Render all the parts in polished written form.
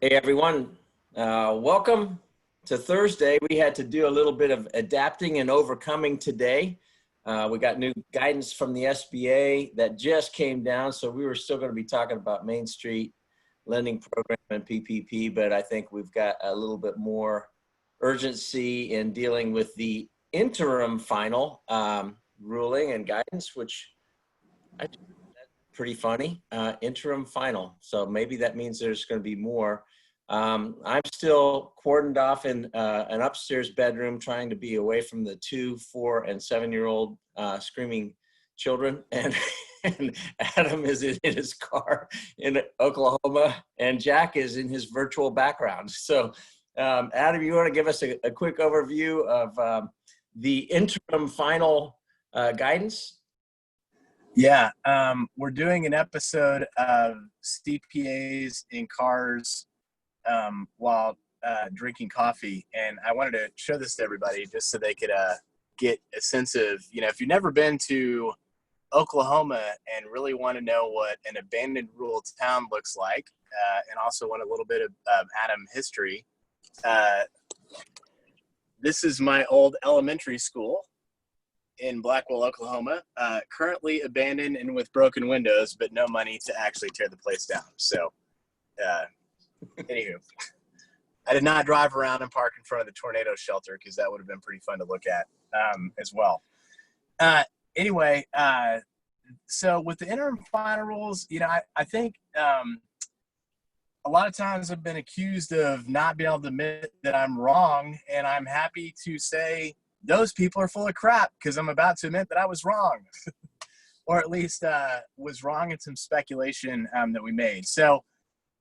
Hey everyone, welcome to Thursday. We had to do a little bit of adapting and overcoming today. We got new guidance from the SBA that just came down, so we were still going to be talking about Main Street Lending Program and PPP, but I think we've got a little bit more urgency in dealing with the interim final ruling and guidance, which I think that's pretty funny, interim final. So maybe that means there's going to be more. I'm still cordoned off in an upstairs bedroom, trying to be away from the 2, 4, and 7-year-old screaming children. And Adam is in his car in Oklahoma, and Jack is in his virtual background. So, Adam, you want to give us a quick overview of the interim final guidance? Yeah, we're doing an episode of CPAs in cars while drinking coffee, and I wanted to show this to everybody just so they could get a sense of, if you've never been to Oklahoma and really want to know what an abandoned rural town looks like, and also want a little bit of Adam history. This is my old elementary school in Blackwell, Oklahoma, currently abandoned and with broken windows, but no money to actually tear the place down. So, anywho, I did not drive around and park in front of the tornado shelter because that would have been pretty fun to look at as well. Anyway, so with the interim final rules, I think a lot of times I've been accused of not being able to admit that I'm wrong, and I'm happy to say those people are full of crap because I'm about to admit that I was wrong, or at least was wrong in some speculation that we made. So,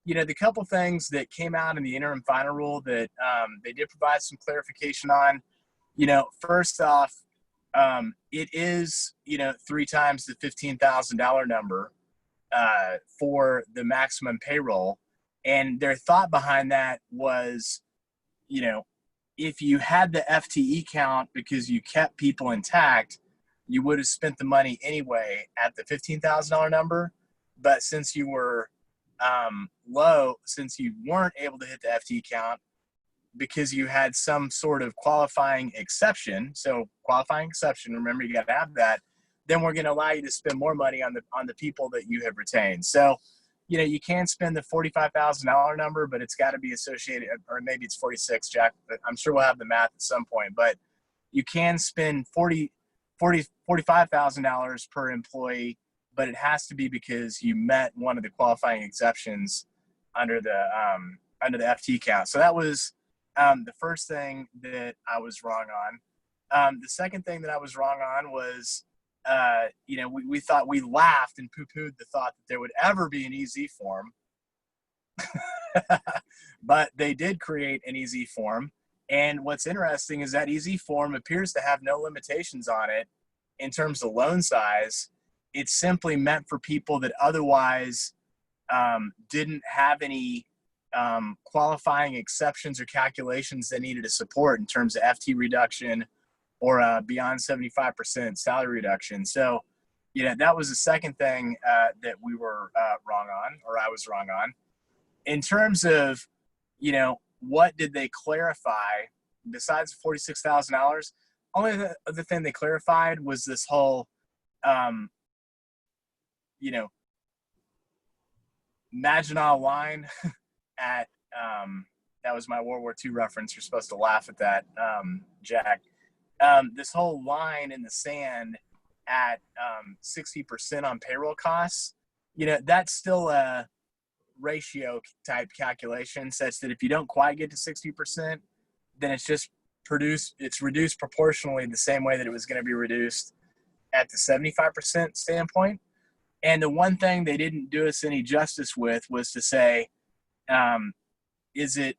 the couple things that came out in the interim final rule that they did provide some clarification on, first off, it is, 3 times the $15,000 number for the maximum payroll. And their thought behind that was, if you had the FTE count because you kept people intact, you would have spent the money anyway at the $15,000 number. But since you were low, since you weren't able to hit the FTE count because you had some sort of qualifying exception, remember you got to have that, then we're going to allow you to spend more money on the people that you have retained. So, you can spend the $45,000 number, but it's got to be associated, or maybe it's 46, Jack. I'm sure we'll have the math at some point, but you can spend $45,000 per employee, but it has to be because you met one of the qualifying exceptions under the FT count. So that was the first thing that I was wrong on. The second thing that I was wrong on was, we thought, we laughed and poo-pooed the thought that there would ever be an EZ form, but they did create an EZ form. And what's interesting is that EZ form appears to have no limitations on it in terms of loan size. It's simply meant for people that otherwise didn't have any qualifying exceptions or calculations they needed to support in terms of FT reduction or beyond 75% salary reduction. So, that was the second thing that we were wrong on, or I was wrong on. In terms of, what did they clarify besides $46,000? Only the other thing they clarified was this whole, Maginot line at, that was my World War II reference. You're supposed to laugh at that, Jack. This whole line in the sand at 60% on payroll costs, that's still a ratio type calculation such that if you don't quite get to 60%, then it's reduced proportionally the same way that it was going to be reduced at the 75% standpoint. And the one thing they didn't do us any justice with was to say, is it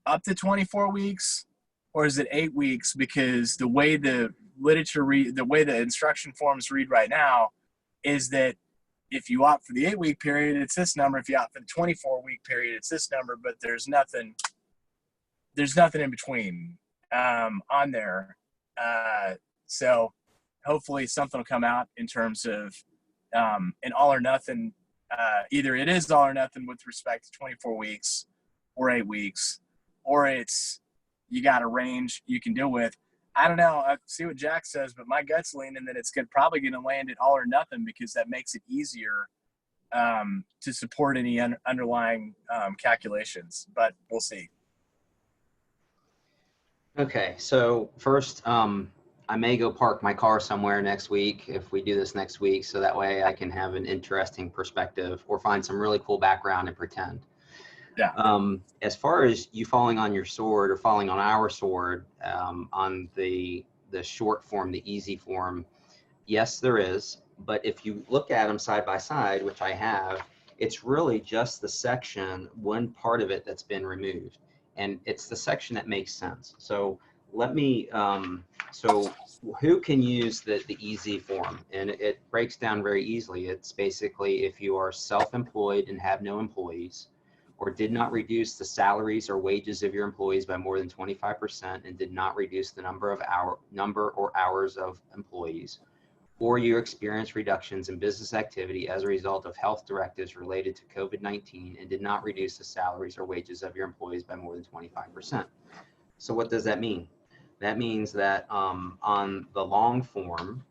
up to 24 weeks? Or is it 8 weeks? Because the way the the way the instruction forms read right now is that if you opt for the 8-week period, it's this number. If you opt for the 24-week period, it's this number. But there's nothing in between on there. So hopefully something will come out in terms of an all or nothing either it is all or nothing with respect to 24 weeks or 8 weeks, or it's you got a range you can deal with. I don't know. I see what Jack says, but my gut's leaning that it's probably going to land at all or nothing, because that makes it easier to support any underlying calculations. But we'll see. Okay, so first, I may go park my car somewhere next week if we do this next week, so that way I can have an interesting perspective or find some really cool background and pretend. Yeah. As far as you falling on your sword or falling on our sword on the short form, the easy form, yes, there is. But if you look at them side by side, which I have, it's really just the section, one part of it that's been removed. And it's the section that makes sense. So let me, so who can use the easy form? And it breaks down very easily. It's basically if you are self-employed and have no employees, or did not reduce the salaries or wages of your employees by more than 25% and did not reduce the number or hours of employees, or you experience reductions in business activity as a result of health directives related to COVID-19 and did not reduce the salaries or wages of your employees by more than 25%. So what does that mean? That means that on the long form,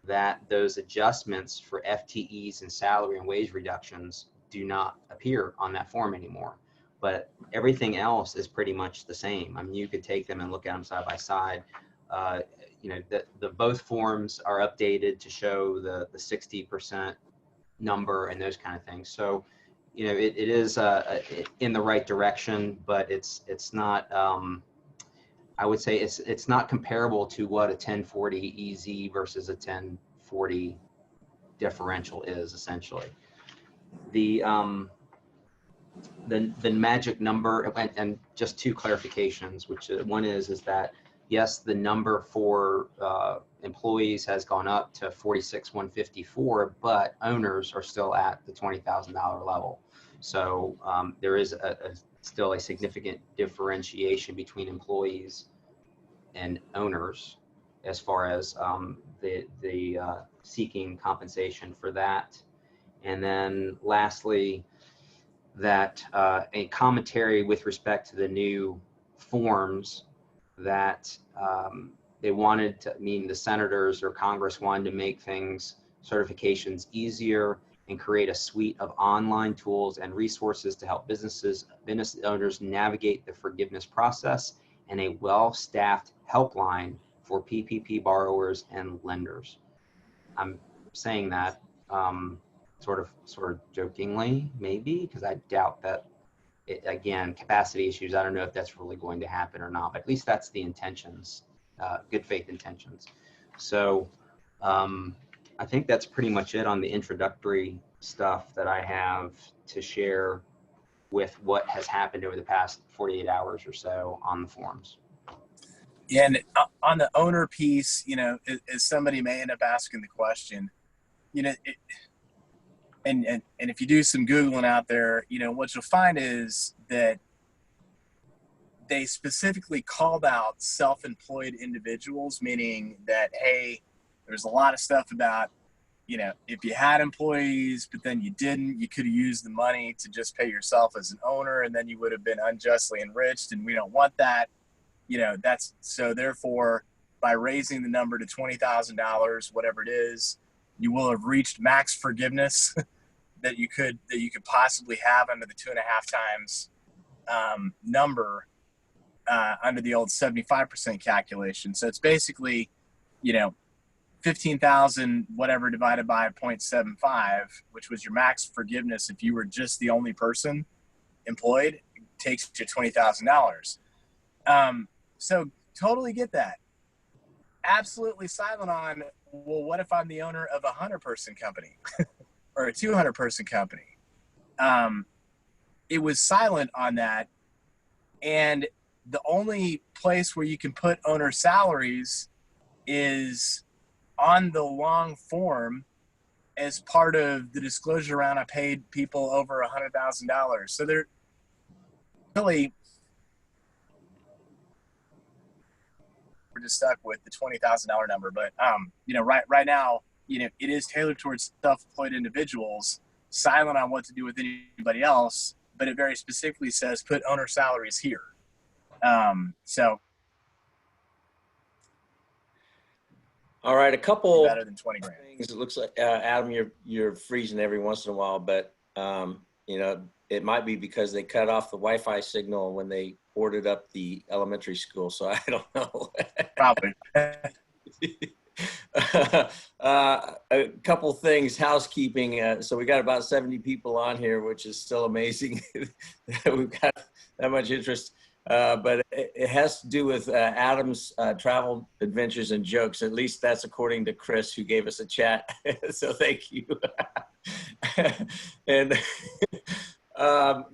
that those adjustments for FTEs and salary and wage reductions do not appear on that form anymore. But everything else is pretty much the same. I mean, you could take them and look at them side by side. You know, the both forms are updated to show the 60% number and those kind of things. So, you know, it is in the right direction, but it's not. I would say it's not comparable to what a 1040 EZ versus a 1040 differential is essentially. The magic number, and just two clarifications, which one is that yes, the number for employees has gone up to 46,154, but owners are still at the $20,000 level. So there is still a significant differentiation between employees and owners as far as the seeking compensation for that. And then lastly, that a commentary with respect to the new forms that they wanted to, the senators or Congress wanted to make things, certifications easier and create a suite of online tools and resources to help business owners navigate the forgiveness process, and a well-staffed helpline for PPP borrowers and lenders. I'm saying that sort of jokingly, maybe, because I doubt that, again, capacity issues, I don't know if that's really going to happen or not, but at least that's the intentions, good faith intentions. So I think that's pretty much it on the introductory stuff that I have to share with what has happened over the past 48 hours or so on the forums. Yeah, and on the owner piece, you know, as somebody may end up asking the question, you know, and if you do some Googling out there, you know, what you'll find is that they specifically called out self-employed individuals, meaning that, hey, there's a lot of stuff about, you know, if you had employees, but then you didn't, you could have used the money to just pay yourself as an owner, and then you would have been unjustly enriched, and we don't want that. You know, that's, so therefore, by raising the number to $20,000, whatever it is, you will have reached max forgiveness that you could possibly have under the 2.5 times number under the old 75% calculation. So it's basically, you know, 15,000 whatever divided by 0.75, which was your max forgiveness if you were just the only person employed, takes you $20,000. So totally get that. Absolutely silent on, well, what if I'm the owner of a 100-person company or a 200-person company? It was silent on that. And the only place where you can put owner salaries is on the long form as part of the disclosure around I paid people over $100,000. So they're really, we're just stuck with the $20,000 number. But you know, right now, you know, it is tailored towards self-employed individuals, silent on what to do with anybody else, but it very specifically says put owner salaries here. So All right, a couple better than 20 grand. things. It looks like Adam, you're freezing every once in a while, but it might be because they cut off the Wi-Fi signal when they boarded up the elementary school. So I don't know. Probably. A couple things, housekeeping. So we got about 70 people on here, which is still amazing that we've got that much interest. But it has to do with Adam's travel adventures and jokes. At least that's according to Chris, who gave us a chat. So thank you. And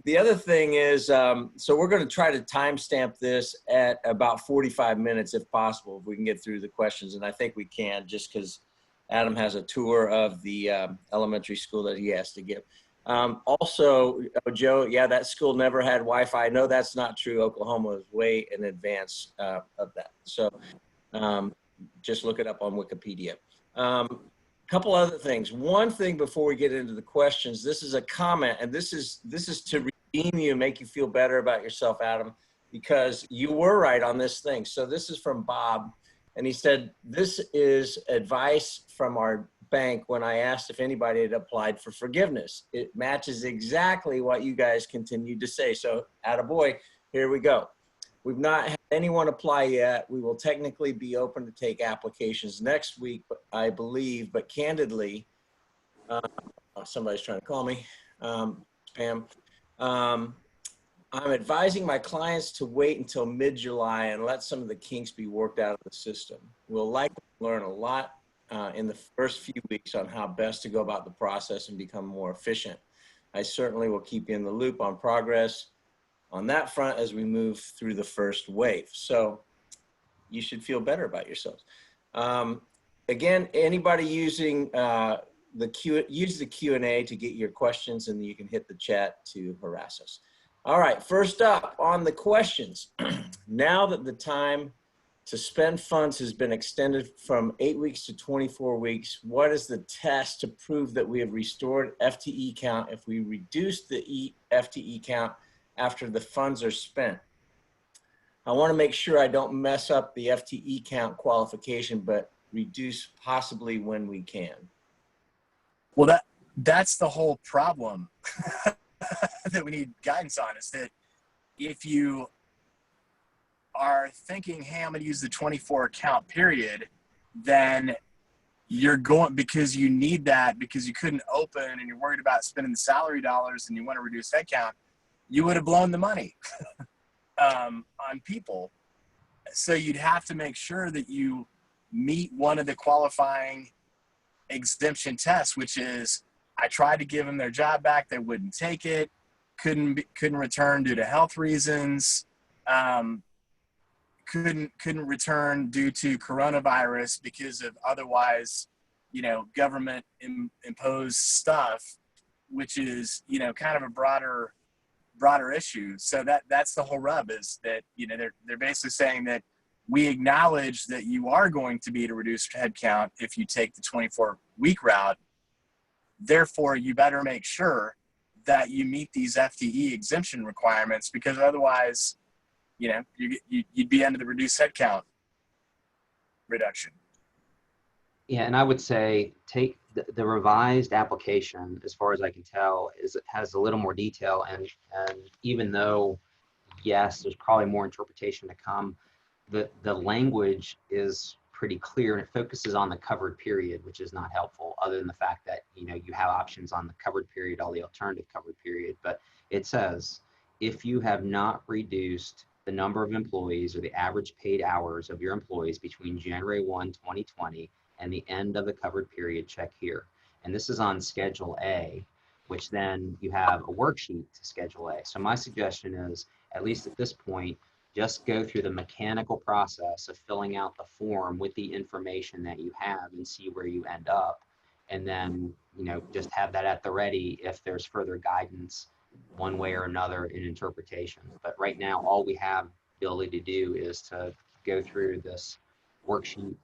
the other thing is, so we're going to try to timestamp this at about 45 minutes if possible, if we can get through the questions. And I think we can, just because Adam has a tour of the elementary school that he has to give. Also, Joe, yeah, that school never had Wi-Fi. No, that's not true. Oklahoma is way in advance of that. So just look it up on Wikipedia. Couple other things. One thing before we get into the questions, this is a comment, and this is to redeem you and make you feel better about yourself, Adam, because you were right on this thing. So this is from Bob, and he said, this is advice from our bank when I asked if anybody had applied for forgiveness. It matches exactly what you guys continued to say. So attaboy, here we go. We've not had anyone apply yet. We will technically be open to take applications next week, I believe, but candidly, somebody's trying to call me, Pam. I'm advising my clients to wait until mid-July and let some of the kinks be worked out of the system. We'll likely learn a lot in the first few weeks on how best to go about the process and become more efficient. I certainly will keep you in the loop on progress on that front as we move through the first wave. So you should feel better about yourselves. Again, anybody using use the Q&A to get your questions, and you can hit the chat to harass us. All right, first up on the questions. Now that the time to spend funds has been extended from 8 weeks to 24 weeks, what is the test to prove that we have restored FTE count if we reduce the FTE count after the funds are spent? I want to make sure I don't mess up the FTE count qualification, but reduce possibly when we can. Well, that's the whole problem that we need guidance on, is that if you are thinking, hey, I'm going to use the 24 count period, then you're going, because you need that because you couldn't open and you're worried about spending the salary dollars and you want to reduce headcount, you would have blown the money on people. So you'd have to make sure that you meet one of the qualifying exemption tests, which is, I tried to give them their job back, they wouldn't take it, couldn't return due to health reasons, couldn't return due to coronavirus because of otherwise, government imposed stuff, which is, kind of a broader issue. So that's the whole rub, is that, they're basically saying that we acknowledge that you are going to be at a reduced headcount if you take the 24-week route. Therefore, you better make sure that you meet these FTE exemption requirements, because otherwise, you'd be under the reduced headcount reduction. Yeah, and I would say take the revised application, as far as I can tell, has a little more detail, and even though, yes, there's probably more interpretation to come, the language is pretty clear, and it focuses on the covered period, which is not helpful, other than the fact that you have options on the covered period, all the alternative covered period. But it says, if you have not reduced the number of employees or the average paid hours of your employees between January 1, 2020 and the end of the covered period, check here. And this is on Schedule A, which then you have a worksheet to Schedule A. So my suggestion is, at least at this point, just go through the mechanical process of filling out the form with the information that you have and see where you end up. And then, just have that at the ready if there's further guidance one way or another in interpretation. But right now, all we have the ability to do is to go through this worksheet,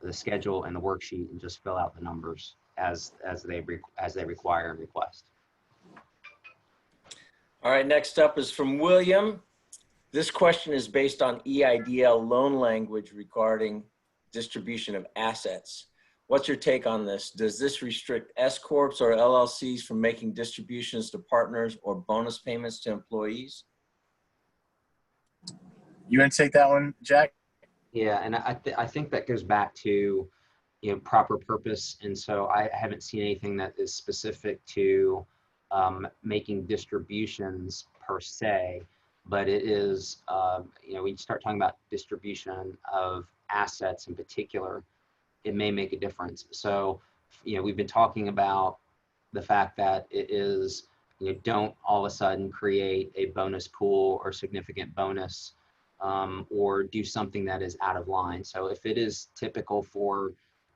the schedule and the worksheet, and just fill out the numbers as they require and request. All right, next up is from William. This question is based on EIDL loan language regarding distribution of assets. What's your take on this? Does this restrict Escorts or LLCs from making distributions to partners or bonus payments to employees? You want to take that one, Jack? Yeah, and I think that goes back to, proper purpose. And so I haven't seen anything that is specific to making distributions per se, but it is, when you start talking about distribution of assets in particular, it may make a difference. So, we've been talking about the fact that it is, don't all of a sudden create a bonus pool or significant bonus, or do something that is out of line. So if it is typical for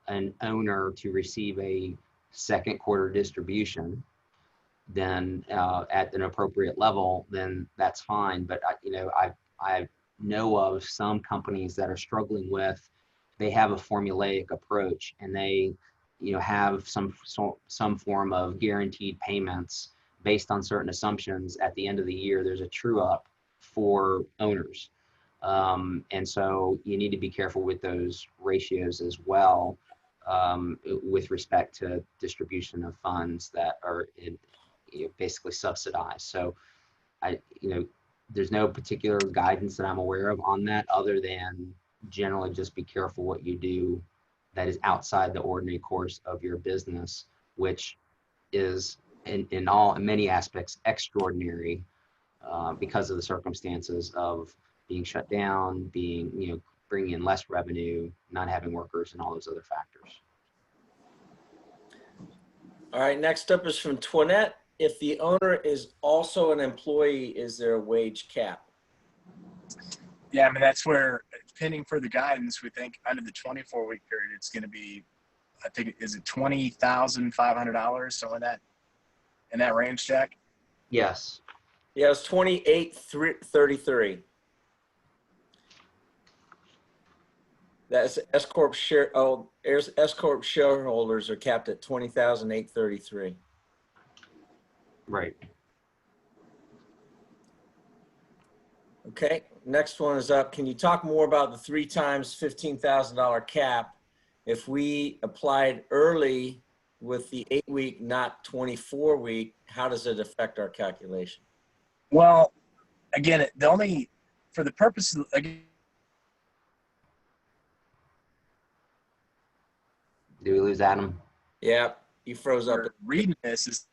an owner to receive a second quarter distribution, then at an appropriate level, then that's fine. But I know of some companies that are struggling with, they have a formulaic approach, and they have some form of guaranteed payments based on certain assumptions. At the end of the year, there's a true up for owners. And so you need to be careful with those ratios as well, with respect to distribution of funds that are basically subsidized. So there's no particular guidance that I'm aware of on that, other than generally just be careful what you do that is outside the ordinary course of your business, which is in many aspects extraordinary, because of the circumstances of being shut down, being, bringing in less revenue, not having workers, and all those other factors. All right, next up is from Twinette. If the owner is also an employee, is there a wage cap? Yeah, I mean, that's where, pending for the guidance, we think under the 24-week period, it's going to be, I think, is it $20,500, something like that, in that range, Jack? Yes. Yeah, it's 28,33. That's S-Corp share. Oh, S-Corp shareholders are capped at 20,833. Right. Okay, next one is up. Can you talk more about the 3 times $15,000 cap? If we applied early with the 8-week, not 24-week, how does it affect our calculation? Well, again, for the purpose of, again, Do we lose Adam? Yeah, you froze up. reading this is,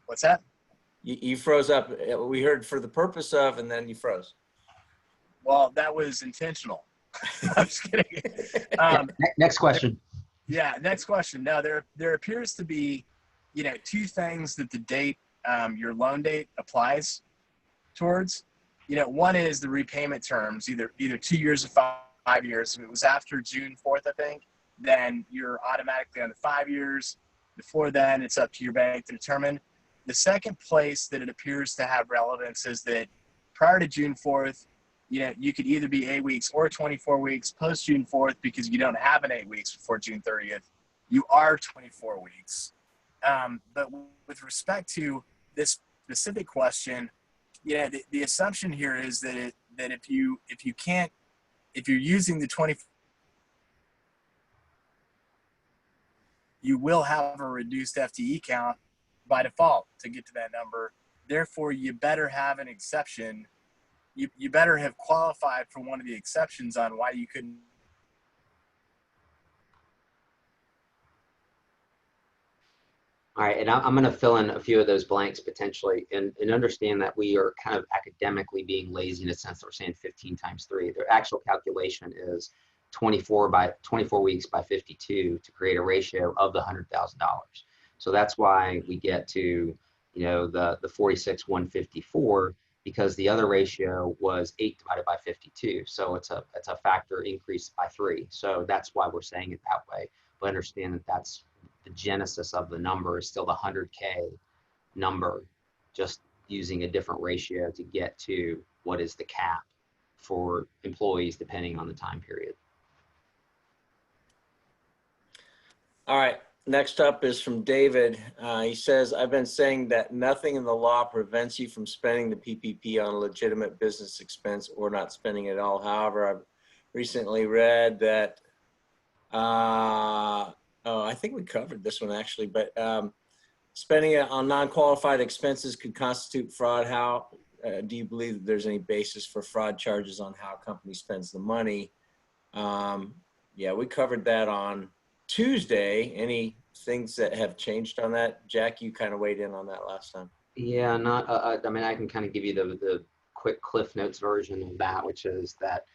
what's that? You froze up. We heard for the purpose of, and then you froze. Well, that was intentional. I'm just kidding. Next question. Yeah, next question. Now, there appears to be, 2 things that the date, your loan date applies towards. One is the repayment terms, either 2 years or 5 years. If it was after June 4th, I think, then you're automatically on the 5 years. Before then, it's up to your bank to determine. The second place that it appears to have relevance is that prior to June 4th, you could either be 8 weeks or 24 weeks. Post June 4th, because you don't have an 8 weeks before June 30th, you are 24 weeks. But with respect to this specific question, the assumption here is that if you're using the 20, you will have a reduced FTE count by default to get to that number. Therefore, you better have an exception. You better have qualified for one of the exceptions on why you couldn't. All right, and I'm going to fill in a few of those blanks potentially, and understand that we are kind of academically being lazy in a sense that we're saying 15 times 3. The actual calculation is 24 weeks by 52 to create a ratio of the $100,000. So that's why we get to, the 46,154, because the other ratio was 8 divided by 52. So it's a factor increased by 3. So that's why we're saying it that way. But understand that that's the genesis of the number is still the 100K number, just using a different ratio to get to what is the cap for employees depending on the time period. All right, Next up is from David. He says, I've been saying that nothing in the law prevents you from spending the PPP on legitimate business expense or not spending it at all. However, I've recently read that, oh, I think we covered this one actually, but spending it on non-qualified expenses could constitute fraud. How do you believe that there's any basis for fraud charges on how a company spends the money? Yeah, we covered that on Tuesday. Any things that have changed on that? Jack, you kind of weighed in on that last time. Yeah, not. I mean, I can kind of give you the quick Cliff Notes version of that, which is that,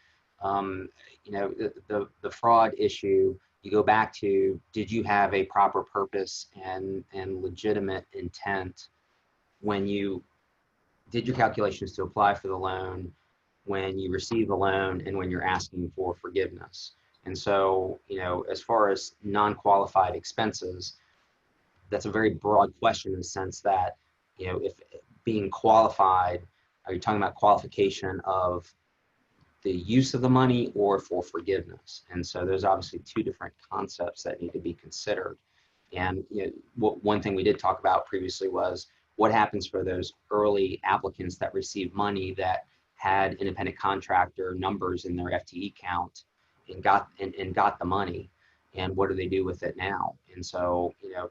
you know, the fraud issue. You go back to, did you have a proper purpose and legitimate intent when you did your calculations to apply for the loan, when you receive the loan, and when you're asking for forgiveness? And so, you know, as far as non-qualified expenses, that's a very broad question in the sense that, you know, if being qualified, are you talking about qualification of the use of the money or for forgiveness? And so there's obviously two different concepts that need to be considered. And you know, one thing we did talk about previously was what happens for those early applicants that receive money that had independent contractor numbers in their FTE count and got the money, and what do they do with it now? And so, you know,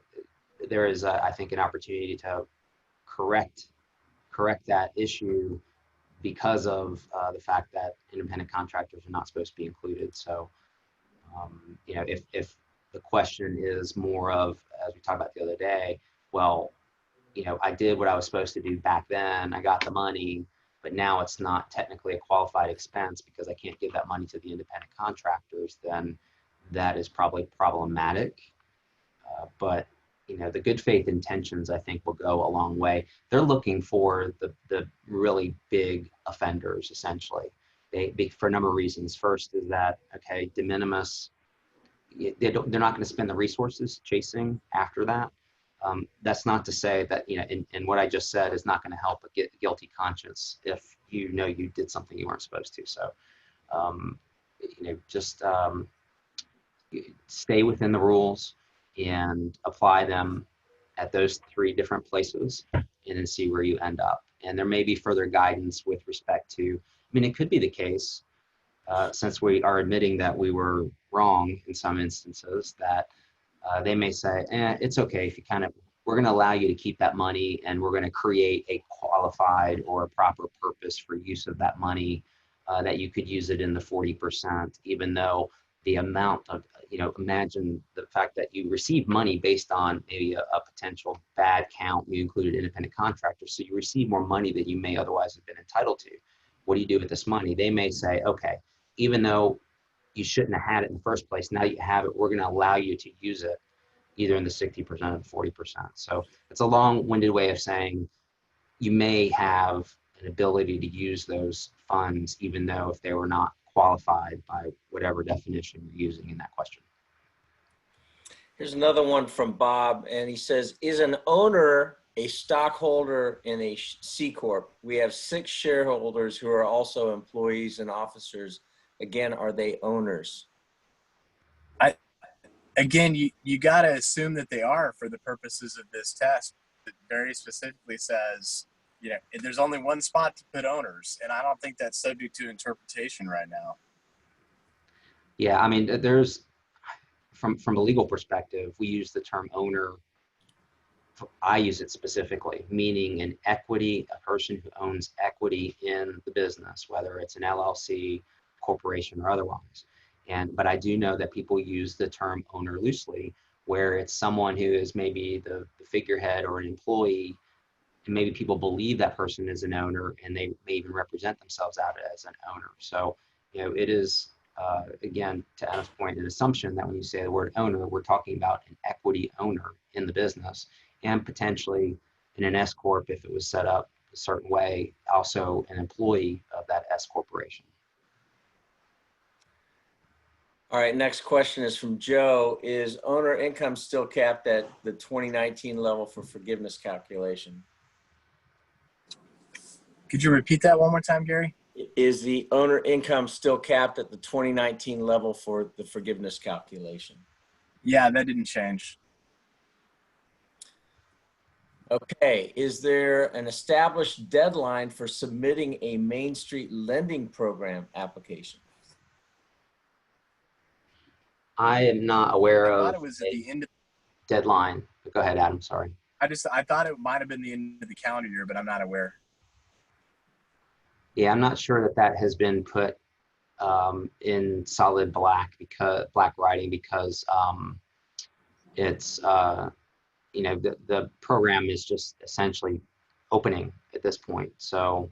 there is, I think, an opportunity to correct that issue because of the fact that independent contractors are not supposed to be included. So, you know, if the question is more of, as we talked about the other day, well, you know, I did what I was supposed to do back then, I got the money, but now it's not technically a qualified expense because I can't give that money to the independent contractors, then that is probably problematic. But you know, the good faith intentions, I think, will go a long way. They're looking for the really big offenders, essentially. For a number of reasons. First is that, okay, de minimis, they're not going to spend the resources chasing after that. That's not to say that, you know, and what I just said is not going to help a guilty conscience if you know you did something you weren't supposed to. So, you know, just stay within the rules and apply them at those three different places and then see where you end up. And there may be further guidance with respect to, I mean, it could be the case, since we are admitting that we were wrong in some instances, that they may say, it's okay if you we're going to allow you to keep that money and we're going to create a qualified or a proper purpose for use of that money, that you could use it in the 40%, even though the amount of, you know, imagine the fact that you receive money based on maybe a potential bad count. You included independent contractors, so you receive more money than you may otherwise have been entitled to. What do you do with this money? They may say, okay, even though you shouldn't have had it in the first place, now you have it, we're going to allow you to use it either in the 60% or the 40%. So it's a long-winded way of saying you may have an ability to use those funds, even though if they were not qualified by whatever definition you're using in that question. Here's another one from Bob, and he says, is an owner a stockholder in a C Corp? We have 6 shareholders who are also employees and officers. Again, are they owners? Again, you got to assume that they are for the purposes of this test. It very specifically says, you know, there's only one spot to put owners, and I don't think that's subject to interpretation right now. Yeah, I mean, there's, from a legal perspective, we use the term owner. I use it specifically, meaning an equity, a person who owns equity in the business, whether it's an LLC, corporation, or otherwise. But I do know that people use the term owner loosely, where it's someone who is maybe the figurehead or an employee, and maybe people believe that person is an owner, and they may even represent themselves out as an owner. So, you know, it is, again, to Adam's point, an assumption that when you say the word owner, we're talking about an equity owner in the business, and potentially in an S Corp, if it was set up a certain way, also an employee of that S corporation. All right, next question is from Joe. Is owner income still capped at the 2019 level for forgiveness calculation? Could you repeat that one more time, Gary? Is the owner income still capped at the 2019 level for the forgiveness calculation? Yeah, that didn't change. Okay, is there an established deadline for submitting a Main Street lending program application? I am not aware I thought of it was at a the end of, deadline. Go ahead, Adam. Sorry. I thought it might have been the end of the calendar year, but I'm not aware. Yeah, I'm not sure that that has been put in solid black writing because it's you know the program is just essentially opening at this point. So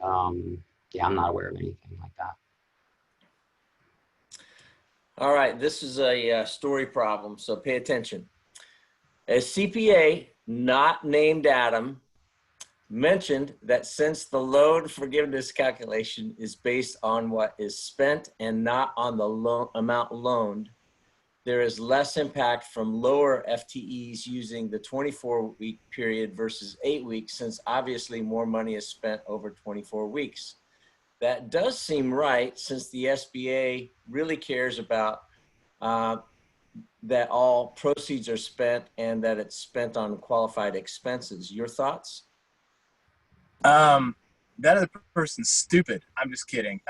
yeah, I'm not aware of anything like that. All right, this is a story problem, so pay attention. A CPA not named Adam mentioned that since the loan forgiveness calculation is based on what is spent and not on the loan amount loaned, there is less impact from lower FTEs using the 24-week period versus 8 weeks, since obviously more money is spent over 24 weeks. That does seem right, since the SBA really cares about that all proceeds are spent and that it's spent on qualified expenses. Your thoughts? That other person's stupid. I'm just kidding.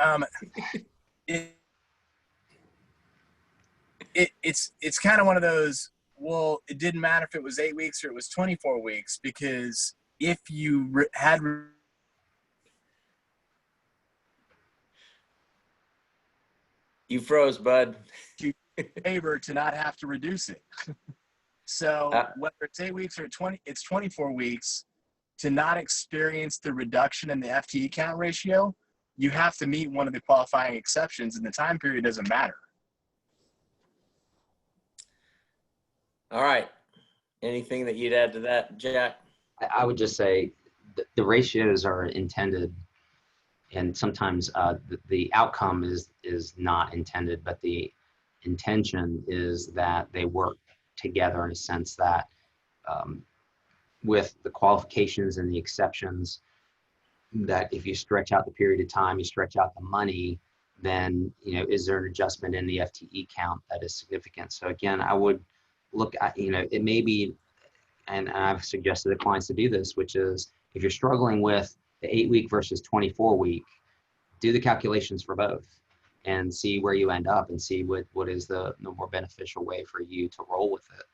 It's kind of one of those. Well, it didn't matter if it was 8 weeks or it was 24 weeks, because if you had You froze, bud. favor to not have to reduce it. So whether it's 8 weeks or it's 24 weeks, to not experience the reduction in the FTE count ratio, you have to meet one of the qualifying exceptions, and the time period doesn't matter. Uh, All right. Anything that you'd add to that, Jack? I would just say the ratios are intended, and sometimes the outcome is not intended, but the intention is that they work together in a sense that with the qualifications and the exceptions, that if you stretch out the period of time, you stretch out the money, then, you know, is there an adjustment in the FTE count that is significant? So again, I would look at, you know, it may be, and I've suggested to clients to do this, which is if you're struggling with the 8 week versus 24 week, do the calculations for both and see where you end up and see what is the more beneficial way for you to roll with it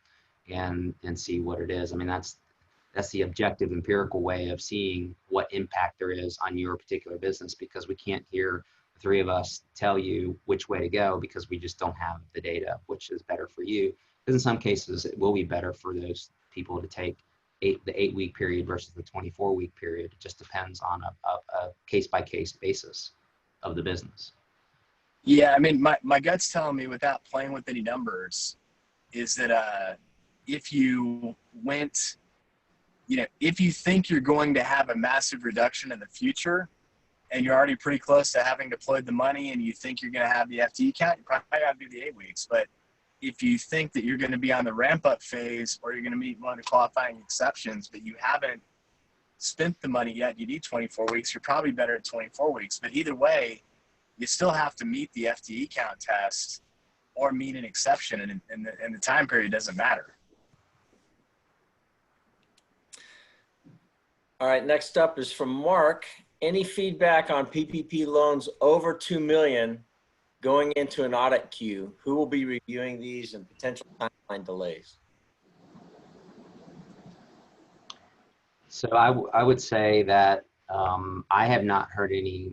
and see what it is. I mean, that's the objective empirical way of seeing what impact there is on your particular business, because we can't hear the three of us tell you which way to go because we just don't have the data, which is better for you. Because in some cases, it will be better for those people to take the 8 week period versus the 24 week period. It just depends on a case by case basis of the business. Yeah, I mean, my gut's telling me, without playing with any numbers, is that if you went, you know, if you think you're going to have a massive reduction in the future and you're already pretty close to having deployed the money and you think you're going to have the FTE count, you probably got to do the 8 weeks. But if you think that you're going to be on the ramp up phase, or you're going to meet one of the qualifying exceptions, but you haven't spent the money yet, you need 24 weeks, you're probably better at 24 weeks. But either way, you still have to meet the FTE count test or meet an exception, and the time period doesn't matter. All right, next up is from Mark. Any feedback on PPP loans over 2 million going into an audit queue? Who will be reviewing these and potential timeline delays? So I would say that I have not heard any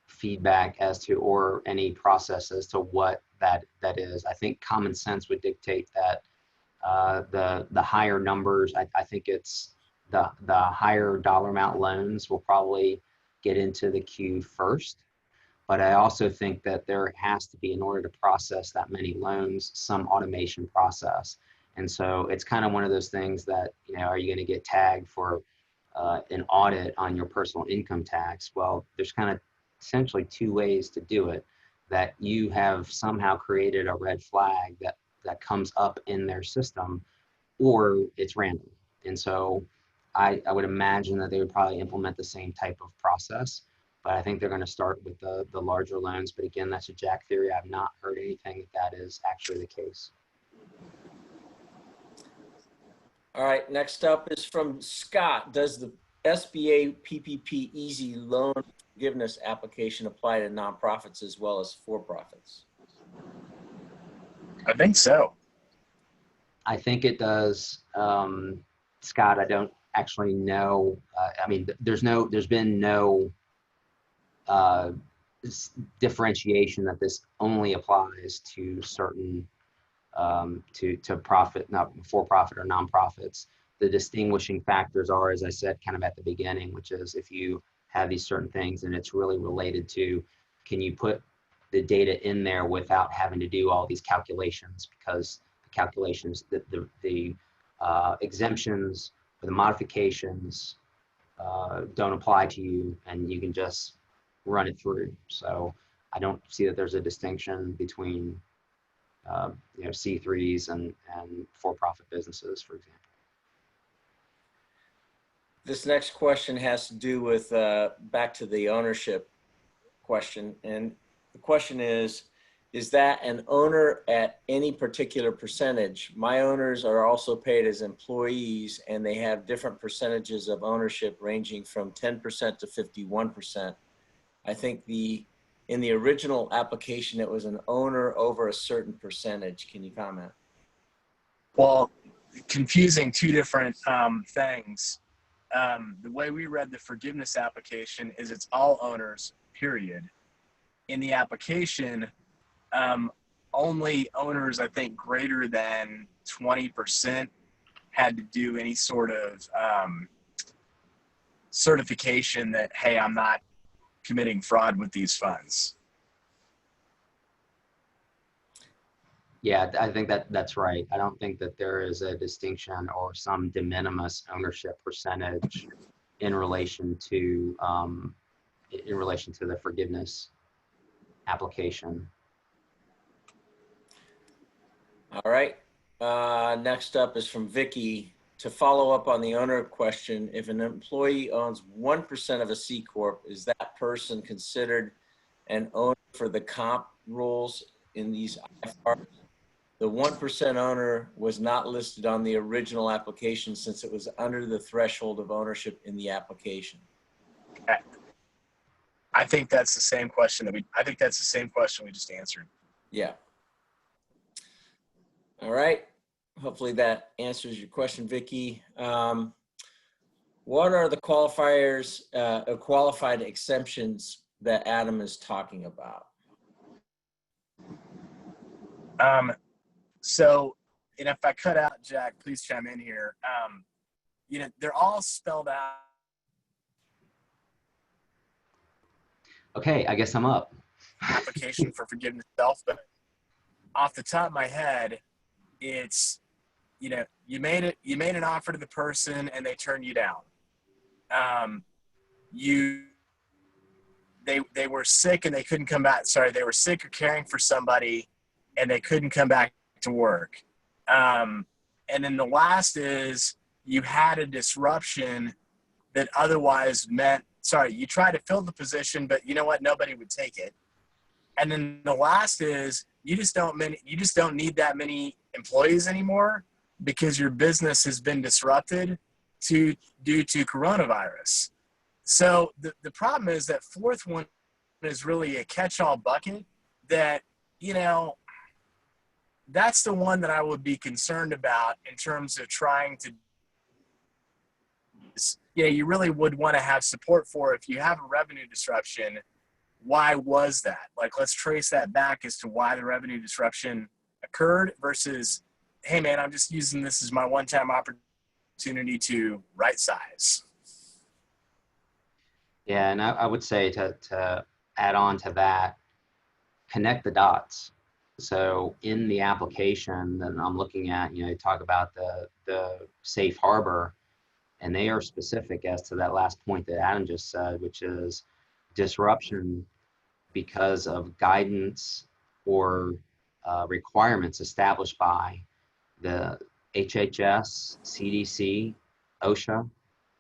feedback as to, or any process as to what that is. I think common sense would dictate that the higher numbers, I think it's the higher dollar amount loans will probably get into the queue first. But I also think that there has to be, in order to process that many loans, some automation process. And so it's kind of one of those things that, you know, are you going to get tagged for an audit on your personal income tax? Well, there's kind of essentially two ways to do it. That you have somehow created a red flag that comes up in their system, or it's random. And so I would imagine that they would probably implement the same type of process, but I think they're going to start with the larger loans. But again, that's a Jack theory. I've not heard anything that is actually the case. All right, next up is from Scott. Does the SBA PPP Easy Loan Forgiveness application apply to nonprofits as well as for-profits? I think so. I think it does. Scott, I don't actually know. I mean, there's been no differentiation that this only applies to certain to profit, not for-profit or nonprofits. The distinguishing factors are, as I said, kind of at the beginning, which is if you have these certain things and it's really related to, can you put the data in there without having to do all these calculations, because the calculations, the exemptions or the modifications don't apply to you, and you can just run it through. So I don't see that there's a distinction between C3s and for-profit businesses, for example. This next question has to do with back to the ownership question. And the question is that an owner at any particular percentage? My owners are also paid as employees, and they have different percentages of ownership ranging from 10% to 51%. I think in the original application, it was an owner over a certain percentage. Can you comment? Well, confusing two different things. The way we read the forgiveness application is it's all owners, period. In the application, only owners, I think, greater than 20% had to do any sort of certification that, hey, I'm not committing fraud with these funds. Yeah, I think that's right. I don't think that there is a distinction or some de minimis ownership percentage in relation to the forgiveness application. All right. Next up is from Vicky. To follow up on the owner question, if an employee owns 1% of a C Corp, is that person considered an owner for the comp rules in these IFRs? The 1% owner was not listed on the original application since it was under the threshold of ownership in the application. I think that's the same question we just answered. Yeah. All right. Hopefully that answers your question, Vicky. What are the qualifiers, qualified exemptions that Adam is talking about? So, and if I cut out, Jack, please chime in here. They're all spelled out. Okay, I guess I'm up. Application for forgiveness itself, but off the top of my head, it's, you made an offer to the person and they turned you down. They were sick and they couldn't come back. Sorry, they were sick or caring for somebody and they couldn't come back to work. And then the last is you had a disruption that otherwise meant, you tried to fill the position, but you know what? Nobody would take it. And then the last is you just don't need that many employees anymore because your business has been disrupted due to coronavirus. So the problem is that fourth one is really a catch-all bucket that, that's the one that I would be concerned about in terms of trying to, you really would want to have support for if you have a revenue disruption. Why was that? Like, let's trace that back as to why the revenue disruption occurred versus, hey man, I'm just using this as my one-time opportunity to right size. Yeah, and I would say to add on to that, connect the dots. So in the application that I'm looking at, you talk about the safe harbor, and they are specific as to that last point that Adam just said, which is disruption because of guidance or requirements established by the HHS, CDC, OSHA,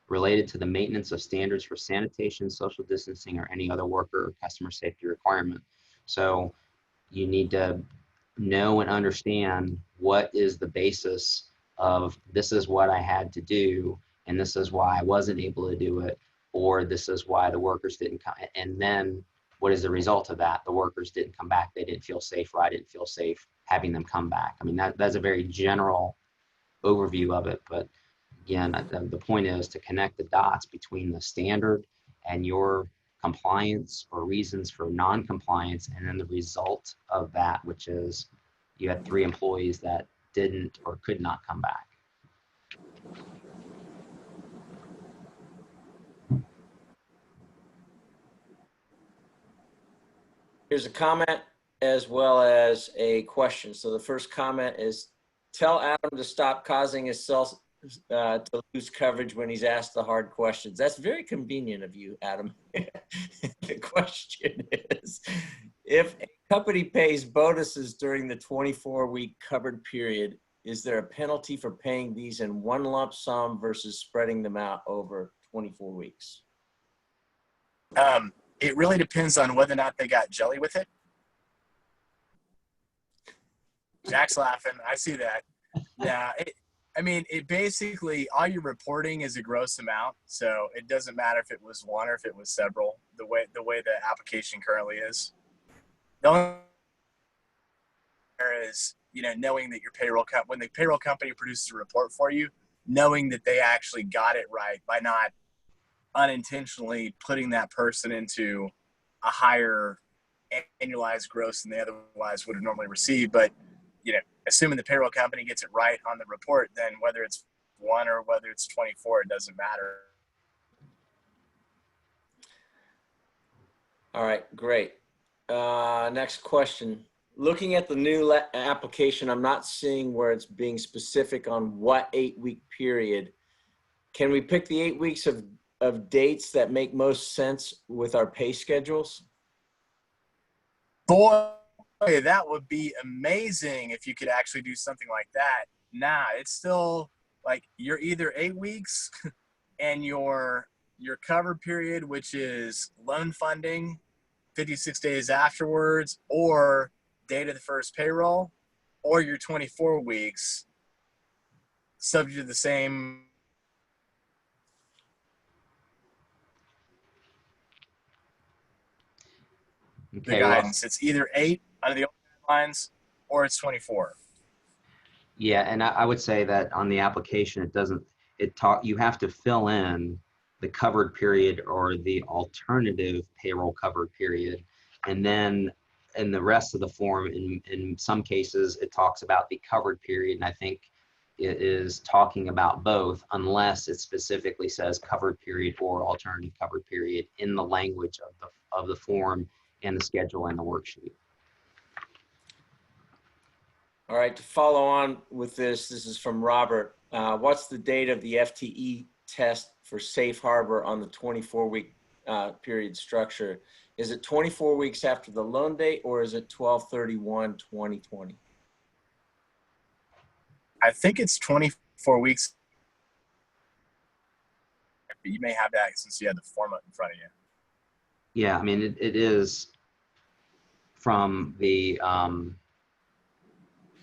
related to the maintenance of standards for sanitation, social distancing, or any other worker or customer safety requirement. So you need to know and understand what is the basis of this is what I had to do, and this is why I wasn't able to do it, or this is why the workers didn't come. And then what is the result of that? The workers didn't come back. They didn't feel safe, or I didn't feel safe having them come back. I mean, that's a very general overview of it. But again, the point is to connect the dots between the standard and your compliance or reasons for non-compliance, and then the result of that, which is you had 3 employees that didn't or could not come back. Here's a comment as well as a question. So the first comment is, tell Adam to stop causing himself to lose coverage when he's asked the hard questions. That's very convenient of you, Adam. The question is, if a company pays bonuses during the 24-week covered period, is there a penalty for paying these in one lump sum versus spreading them out over 24 weeks? It really depends on whether or not they got jelly with it. Jack's laughing. I see that. Yeah. It basically, all you're reporting is a gross amount. So it doesn't matter if it was one or if it was several, the way the application currently is. The only is, knowing that your when the payroll company produces a report for you, knowing that they actually got it right by not unintentionally putting that person into a higher annualized gross than they otherwise would have normally received. But, assuming the payroll company gets it right on the report, then whether it's 1 or whether it's 24, it doesn't matter. All right, great. Next question. Looking at the new application, I'm not seeing where it's being specific on what 8-week period. Can we pick the 8 weeks of dates that make most sense with our pay schedules? Boy, that would be amazing if you could actually do something like that. Nah, it's still like you're either 8 weeks and your covered period, which is loan funding, 56 days afterwards, or date of the first payroll, or your 24 weeks, subject to the same. Okay, The guidance. It's either 8 under the old guidelines or it's 24. Yeah, and I would say that on the application, you have to fill in the covered period or the alternative payroll covered period. And then in the rest of the form, in some cases, it talks about the covered period. And I think it is talking about both, unless it specifically says covered period or alternative covered period in the language of the form and the schedule and the worksheet. All right, to follow on with this is from Robert. What's the date of the FTE test for safe harbor on the 24-week period structure? Is it 24 weeks after the loan date, or is it 12/31/2020? I think it's 24 weeks. You may have that since you have the form up in front of you. Yeah, I mean, it is from the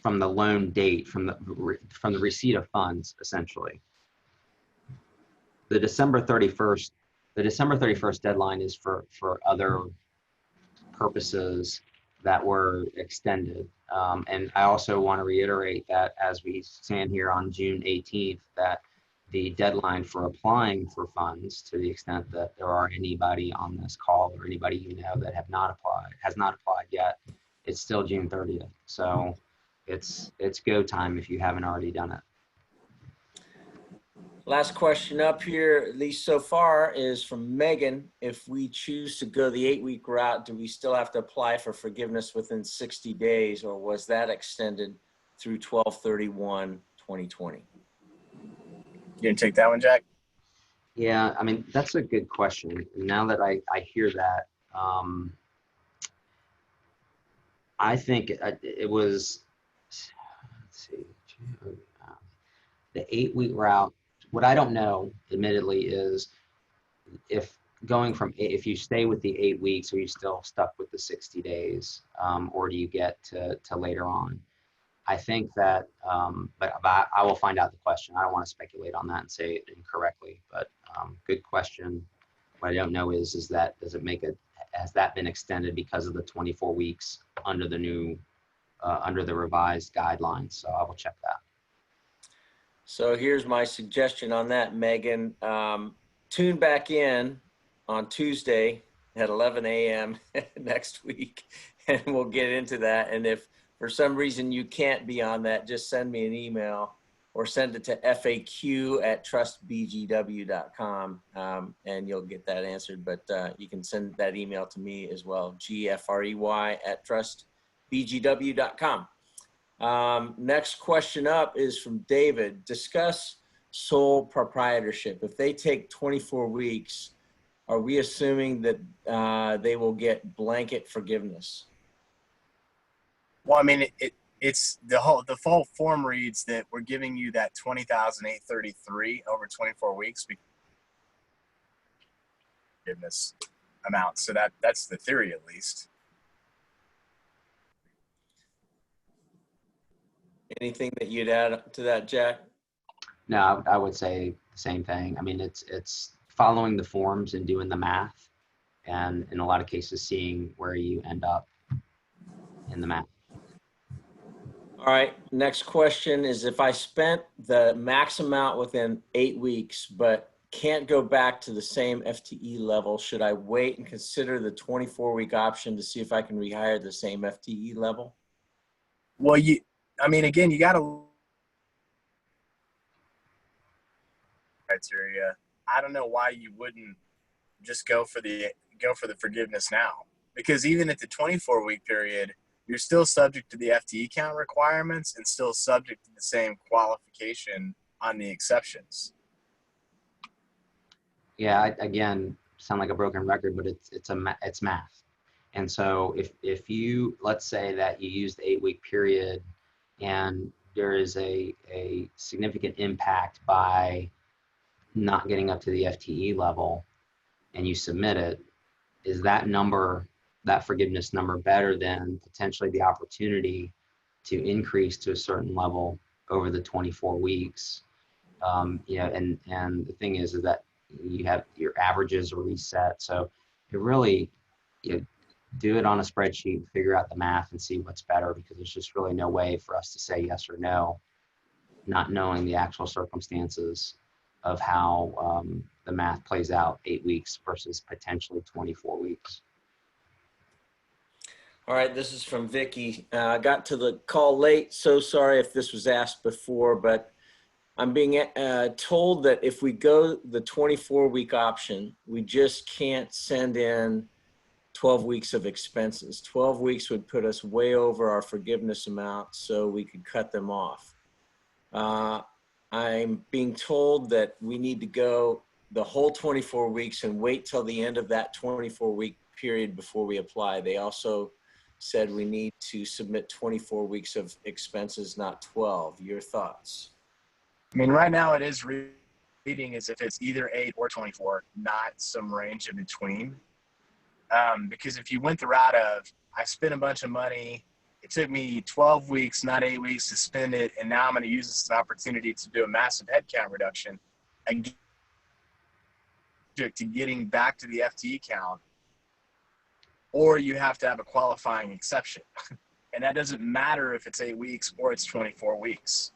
loan date, from the receipt of funds, essentially. The December 31st deadline is for other purposes that were extended. And I also want to reiterate that as we stand here on June 18th, that the deadline for applying for funds, to the extent that there are anybody on this call or anybody that has not applied yet, it's still June 30th. So it's go time if you haven't already done it. Last question up here, at least so far, is from Megan. If we choose to go the 8-week route, do we still have to apply for forgiveness within 60 days, or was that extended through 12/31/2020? You gonna take that one, Jack? Yeah, I mean, that's a good question. Now that I hear that, I think it was, let's see, the 8-week route. What I don't know, admittedly, is if you stay with the 8 weeks, are you still stuck with the 60 days, or do you get to later on? I think that, but I will find out the question. I don't want to speculate on that and say it incorrectly, but good question. What I don't know is that, has that been extended because of the 24 weeks under the new, under the revised guidelines? So I will check that. So here's my suggestion on that, Megan. Tune back in on Tuesday at 11 a.m. next week, and we'll get into that. And if for some reason you can't be on that, just send me an email or send it to faq@trustbgw.com, and you'll get that answered. But you can send that email to me as well, gfrey@trustbgw.com. Next question up is from David. Discuss sole proprietorship. If they take 24 weeks, are we assuming that they will get blanket forgiveness? Well, I mean, it's the full form reads that we're giving you that $20,833 over 24 weeks forgiveness amount. So that's the theory, at least. Anything that you'd add to that, Jack? No, I would say the same thing. I mean, it's following the forms and doing the math, and in a lot of cases, seeing where you end up in the math. All right, next question is, if I spent the max amount within 8 weeks, but can't go back to the same FTE level, should I wait and consider the 24-week option to see if I can rehire the same FTE level? Well, I mean, again, you got to criteria. I don't know why you wouldn't just go for the forgiveness now, because even at the 24-week period, you're still subject to the FTE count requirements and still subject to the same qualification on the exceptions. Yeah, again, sound like a broken record, but it's math. And so if you, let's say that you use the 8-week period and there is a significant impact by not getting up to the FTE level and you submit it, is that number, that forgiveness number, better than potentially the opportunity to increase to a certain level over the 24 weeks? And the thing is that you have your averages are reset. So you really, do it on a spreadsheet, figure out the math and see what's better, because there's just really no way for us to say yes or no, not knowing the actual circumstances of how the math plays out 8 weeks versus potentially 24 weeks. All right, this is from Vicky. I got to the call late, so sorry if this was asked before, but I'm being told that if we go the 24-week option, we just can't send in 12 weeks of expenses. 12 weeks would put us way over our forgiveness amount, so we could cut them off. I'm being told that we need to go the whole 24 weeks and wait till the end of that 24-week period before we apply. They also said we need to submit 24 weeks of expenses, not 12. Your thoughts? I mean, right now it is reading as if it's either 8 or 24, not some range in between. Because if you went the route of, I spent a bunch of money, it took me 12 weeks, not 8 weeks to spend it, and now I'm going to use this as an opportunity to do a massive headcount reduction and to getting back to the FTE count, or you have to have a qualifying exception. And that doesn't matter if it's 8 weeks or it's 24 weeks.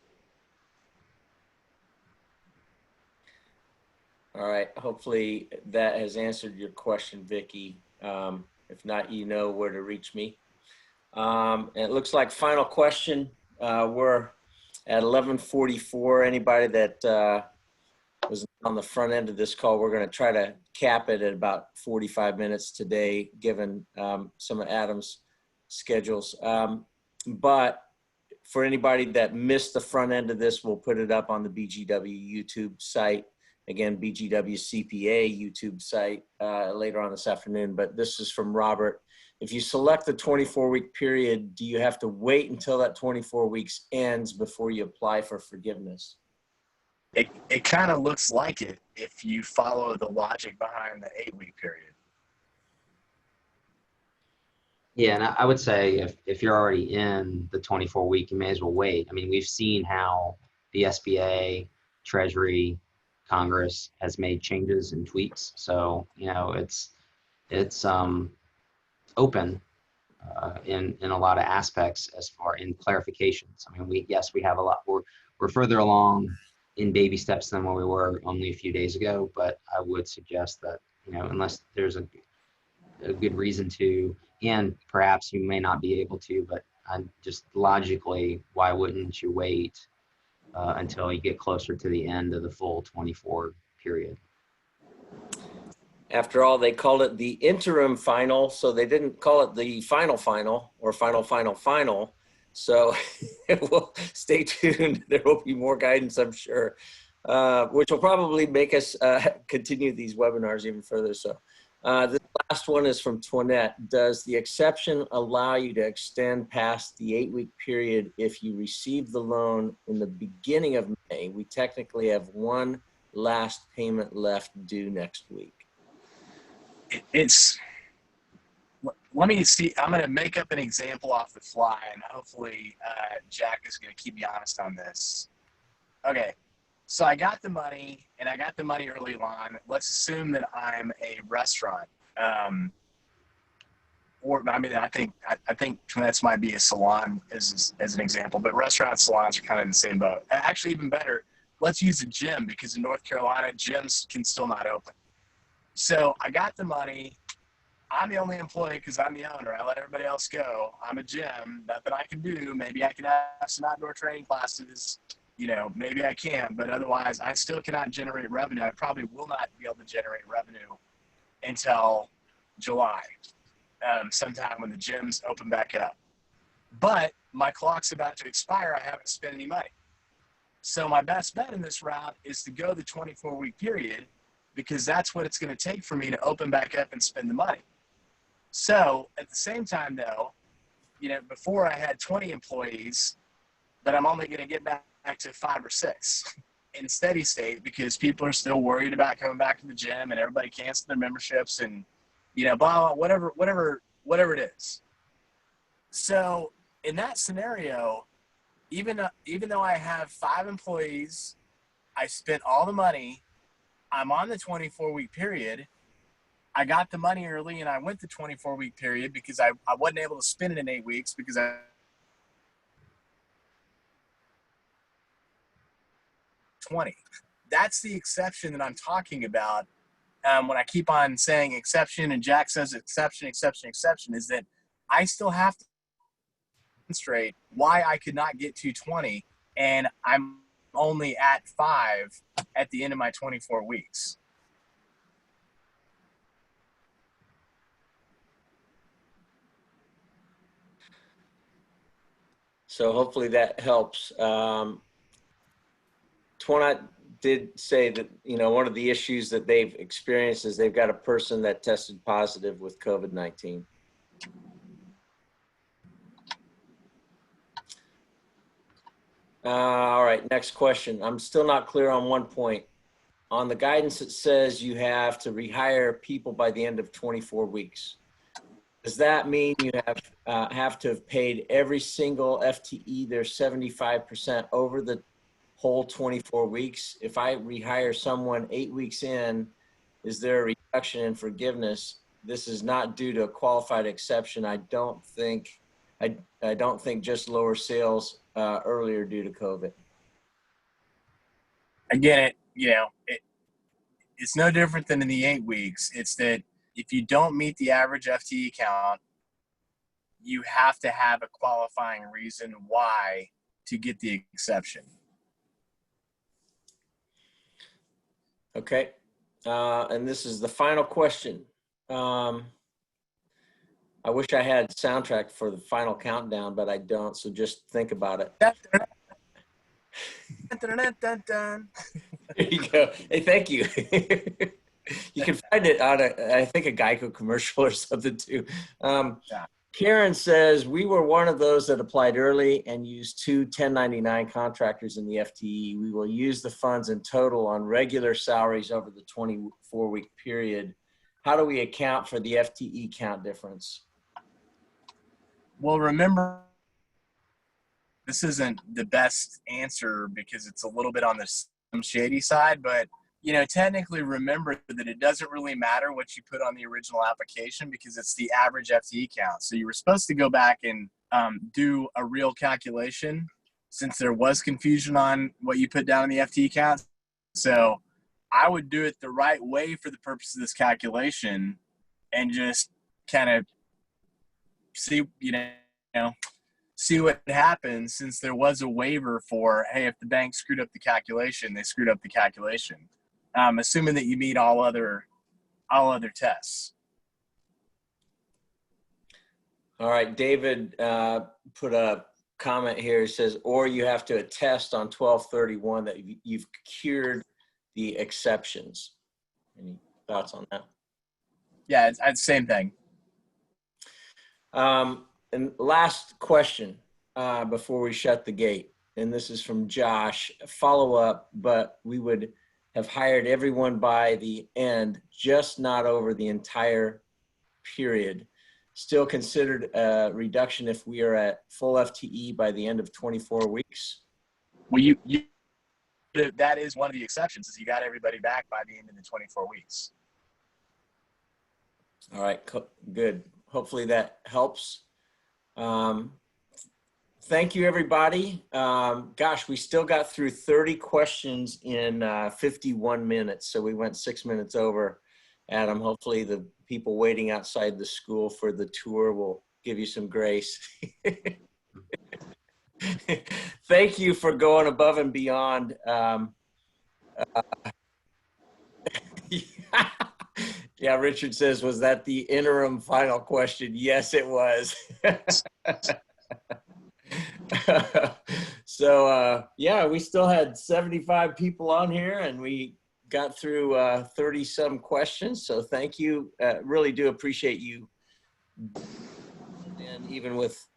All right, hopefully that has answered your question, Vicky. If not, you know where to reach me. And it looks like final question. We're at 11:44. Anybody that was on the front end of this call, we're going to try to cap it at about 45 minutes today, given some of Adam's schedules. But for anybody that missed the front end of this, we'll put it up on the BGW YouTube site. Again, BGW CPA YouTube site later on this afternoon. But this is from Robert. If you select the 24-week period, do you have to wait until that 24 weeks ends before you apply for forgiveness? It kind of looks like it if you follow the logic behind the 8-week period. Yeah, and I would say if you're already in the 24 week, you may as well wait. I mean, we've seen how the SBA, Treasury, Congress has made changes and tweaks. So, it's open in a lot of aspects as far in clarifications. I mean, we have a lot. We're further along in baby steps than where we were only a few days ago. But I would suggest that unless there's a good reason to, and perhaps you may not be able to, but just logically, why wouldn't you wait until you get closer to the end of the full 24 period? After all, they called it the interim final, so they didn't call it the final or final. So we'll stay tuned. There will be more guidance, I'm sure, which will probably make us continue these webinars even further. So the last one is from Toinette. Does the exception allow you to extend past the 8-week period if you receive the loan in the beginning of May? We technically have one last payment left due next week. Let me see. I'm going to make up an example off the fly, and hopefully Jack is going to keep me honest on this. Okay, so I got the money, and I got the money early on. Let's assume that I'm a restaurant, or I mean, I think Twinets might be a salon as an example, but restaurant salons are kind of in the same boat. Actually, even better, let's use a gym, because in North Carolina, gyms can still not open. So I got the money. I'm the only employee because I'm the owner. I let everybody else go. I'm a gym. Nothing I can do. Maybe I can have some outdoor training classes. Maybe I can. But otherwise, I still cannot generate revenue. I probably will not be able to generate revenue until July, sometime when the gyms open back up. But my clock's about to expire. I haven't spent any money. So my best bet in this route is to go the 24-week period, because that's what it's going to take for me to open back up and spend the money. So at the same time, though, before I had 20 employees, but I'm only going to get back to 5 or 6 in steady state, because people are still worried about coming back to the gym, and everybody canceled their memberships, and blah, whatever it is. So in that scenario, even though I have 5 employees, I spent all the money. I'm on the 24-week period. I got the money early, and I went the 24-week period because I wasn't able to spend it in 8 weeks because I 20. That's the exception that I'm talking about. When I keep on saying exception, and Jack says exception, is that I still have to demonstrate why I could not get to 20, and I'm only at 5 at the end of my 24 weeks. So hopefully that helps. Twana did say that, one of the issues that they've experienced is they've got a person that tested positive with COVID-19. All right, next question. I'm still not clear on one point. On the guidance, it says you have to rehire people by the end of 24 weeks. Does that mean you have to have paid every single FTE their 75% over the whole 24 weeks? If I rehire someone 8 weeks in, is there a reduction in forgiveness? This is not due to a qualified exception. I don't think just lower sales earlier due to COVID. Again, it's no different than in the 8 weeks. It's that if you don't meet the average FTE count, you have to have a qualifying reason why to get the exception. Okay. And this is the final question. I wish I had soundtrack for the final countdown, but I don't. So just think about it. There you go. Hey, thank you. You can find it on I think a Geico commercial or something too. Karen says, we were one of those that applied early and used 2 1099 contractors in the FTE. We will use the funds in total on regular salaries over the 24-week period. How do we account for the FTE count difference? Well, remember, this isn't the best answer because it's a little bit on the shady side, but technically remember that it doesn't really matter what you put on the original application because it's the average FTE count. So you were supposed to go back and do a real calculation since there was confusion on what you put down in the FTE count. So I would do it the right way for the purpose of this calculation and just kind of see what happens, since there was a waiver for, hey, if the bank screwed up the calculation, they screwed up the calculation. Assuming that you meet all other tests. All right, David put a comment here. It says, or you have to attest on 12/31 that you've cured the exceptions. Any thoughts on that? Yeah, it's same thing. And last question before we shut the gate, and this is from Josh. Follow up, but we would have hired everyone by the end, just not over the entire period. Still considered a reduction if we are at full FTE by the end of 24 weeks? Well, that is one of the exceptions, is you got everybody back by the end of the 24 weeks. All right, good. Hopefully that helps. Thank you, everybody. Gosh, we still got through 30 questions in 51 minutes, so we went 6 minutes over. Adam, hopefully the people waiting outside the school for the tour will give you some grace. Thank you for going above and beyond. Yeah, Richard says, was that the interim final question? Yes, it was. So, yeah, we still had 75 people on here and we got through 30 some questions. So thank you. Really do appreciate you. And even with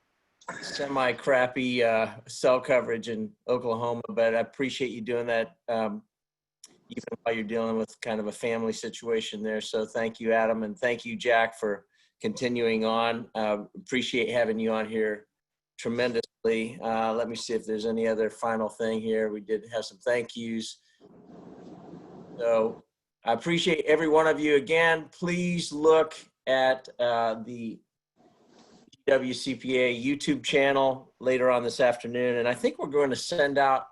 semi crappy cell coverage in Oklahoma, but I appreciate you doing that. Even while you're dealing with kind of a family situation there. So thank you, Adam. And thank you, Jack, for continuing on. Appreciate having you on here tremendously. Let me see if there's any other final thing here. We did have some thank yous. So I appreciate every one of you. Again, please look at the WCPA YouTube channel later on this afternoon. And I think we're going to send out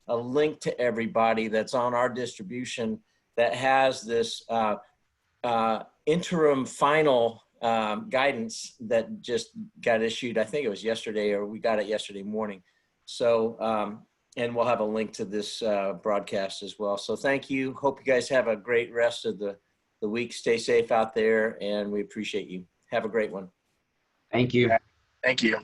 a link to everybody that's on our distribution that has this interim final guidance that just got issued. I think it was yesterday, or we got it yesterday morning. So, and we'll have a link to this broadcast as well. So thank you. Hope you guys have a great rest of the week. Stay safe out there, and we appreciate you. Have a great one. Thank you. Thank you.